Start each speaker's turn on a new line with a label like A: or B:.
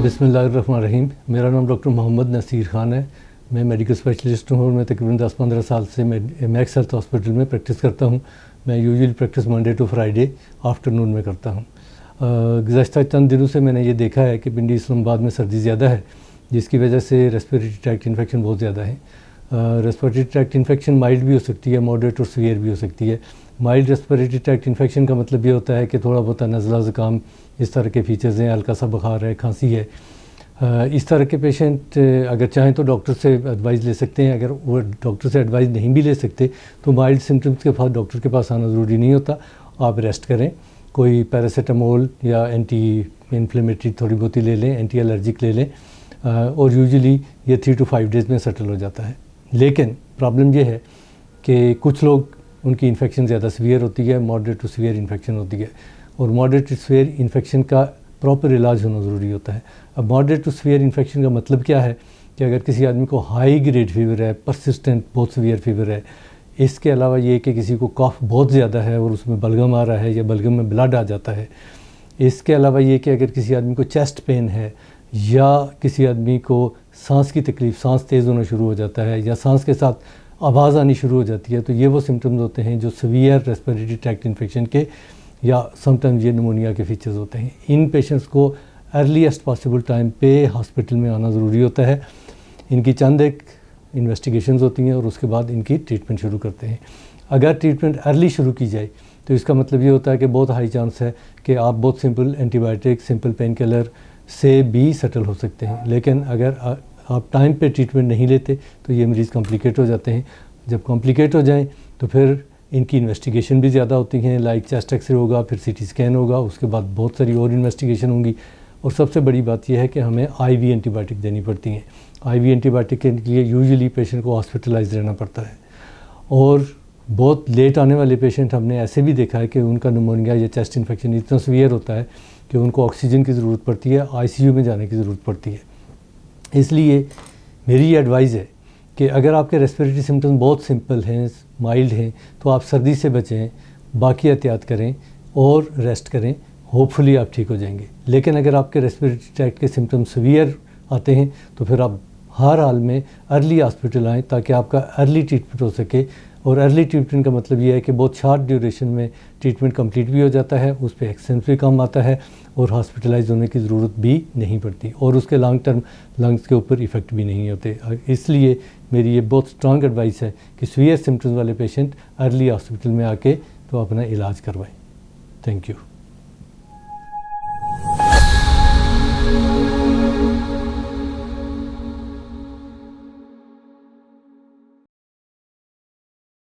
A: बिस्मिल्लाहिर्रहमानिर्रहीम। मेरा नाम डॉक्टर मोहम्मद नसीर ख़ान है। मैं मेडिकल स्पेशलिस्ट हूँ और मैं तकरीबन 10-15 साल से मैक्स हेल्थ हॉस्पिटल में प्रैक्टिस करता हूँ। मैं usually practice Monday to Friday afternoon में करता हूँ। गुज़श्ता चंद दिनों से मैंने ये देखा है कि पिंडी इस्लामाबाद में सर्दी ज़्यादा है, जिसकी वजह से रेस्पिरेटरी ट्रैक्ट इन्फेक्शन बहुत ज़्यादा है। रेस्पिरेटरी ट्रैक्ट इन्फेक्शन माइल्ड भी हो सकती है, मॉडरेट और सीवियर भी हो सकती है। माइल्ड रेस्पिरेटरी ट्रैक्ट इन्फेक्शन का मतलब ये होता है कि थोड़ा बहुत नज़ला ज़ुकाम इस तरह के फीचर्स हैं, हल्का सा बुखार है, खांसी है। इस तरह के पेशेंट अगर चाहें तो डॉक्टर से एडवाइस ले सकते हैं। अगर वो डॉक्टर से एडवाइस नहीं भी ले सकते तो माइल्ड सिम्टम्स के पास डॉक्टर के पास आना ज़रूरी नहीं होता। आप रेस्ट करें, कोई पैरासीटामोल या एंटी इन्फ्लेमेटरी थोड़ी बहुत ही ले लें, एंटी एलर्जिक ले लें, और यूजुअली ये 3 to 5 डेज़ में सेटल हो जाता है। लेकिन प्रॉब्लम ये है कि कुछ लोग उनकी इन्फेक्शन ज़्यादा सीवियर होती है, मॉडरेट टू सीवियर इन्फेक्शन होती है, और मॉडरेट टू सीवियर इन्फेक्शन का प्रॉपर इलाज होना ज़रूरी होता है। अब मॉडरेट टू सीवियर इन्फेक्शन का मतलब क्या है कि अगर किसी आदमी को हाई ग्रेड फीवर है, परसिस्टेंट बहुत सीवियर फीवर है, इसके अलावा ये कि किसी को कफ बहुत ज़्यादा है और उसमें बलगम आ रहा है या बलगम में ब्लड आ जाता है, इसके अलावा ये कि अगर किसी आदमी को चेस्ट पेन है या किसी आदमी को सांस की तकलीफ़, सांस तेज़ होना शुरू हो जाता है या सांस के साथ आवाज़ आनी शुरू हो जाती है, तो ये वो सिम्टम्स होते हैं जो सीवियर रेस्पिरेटरी ट्रैक्ट इन्फेक्शन के या समटाइम्स ये निमोनिया के फीचर्स होते हैं। इन पेशेंट्स को अर्लीस्ट पॉसिबल टाइम पे हॉस्पिटल में आना ज़रूरी होता है। इनकी चंद एक इन्वेस्टिगेशंस होती हैं और उसके बाद इनकी ट्रीटमेंट शुरू करते हैं। अगर ट्रीटमेंट अर्ली शुरू की जाए तो इसका मतलब ये होता है कि बहुत हाई चांस है कि आप बहुत simple antibiotic, simple pain killer से भी सेटल हो सकते हैं। लेकिन अगर आप टाइम पे ट्रीटमेंट नहीं लेते तो ये मरीज़ कॉम्प्लिकेट हो जाते हैं। जब कॉम्प्लिकेट हो जाएं तो फिर इनकी इन्वेस्टिगेशन भी ज़्यादा होती हैं, लाइक चेस्ट एक्सरे होगा, फिर सीटी स्कैन होगा, उसके बाद बहुत सारी और इन्वेस्टिगेशन होंगी। और सबसे बड़ी बात यह है कि हमें आईवी एंटीबायोटिक देनी पड़ती हैं। आईवी एंटीबायोटिक के लिए यूजुअली पेशेंट को हॉस्पिटलाइज रहना पड़ता है। और बहुत लेट आने वाले पेशेंट हमने ऐसे भी देखा है कि उनका निमोनिया या चेस्ट इन्फेक्शन इतना सीवियर होता है कि उनको ऑक्सीजन की ज़रूरत पड़ती है, आईसीयू में जाने की ज़रूरत पड़ती है। इसलिए मेरी एडवाइस है कि अगर आपके रेस्पिरेटरी सिम्टम्स बहुत सिंपल हैं, माइल्ड हैं, तो आप सर्दी से बचें, बाकी एहतियात करें और रेस्ट करें, होपफुली आप ठीक हो जाएंगे। लेकिन अगर आपके रेस्पिरेटरी ट्रैक्ट के सिम्टम्स सीवियर आते हैं तो फिर आप हर हाल में अर्ली हॉस्पिटल आएँ ताकि आपका अर्ली ट्रीटमेंट हो सके। और अर्ली ट्रीटमेंट का मतलब ये है कि बहुत शॉर्ट ड्यूरेशन में ट्रीटमेंट कंप्लीट भी हो जाता है, उस पर एक्सपेंस भी कम आता है और हॉस्पिटलाइज होने की ज़रूरत भी नहीं पड़ती और उसके लॉन्ग टर्म लंग्स के ऊपर इफ़ेक्ट भी नहीं होते। इसलिए मेरी ये बहुत स्ट्रॉन्ग एडवाइस है कि सीवियर सिम्टम्स वाले पेशेंट अर्ली हॉस्पिटल में आके तो अपना इलाज करवाएं। Thank you.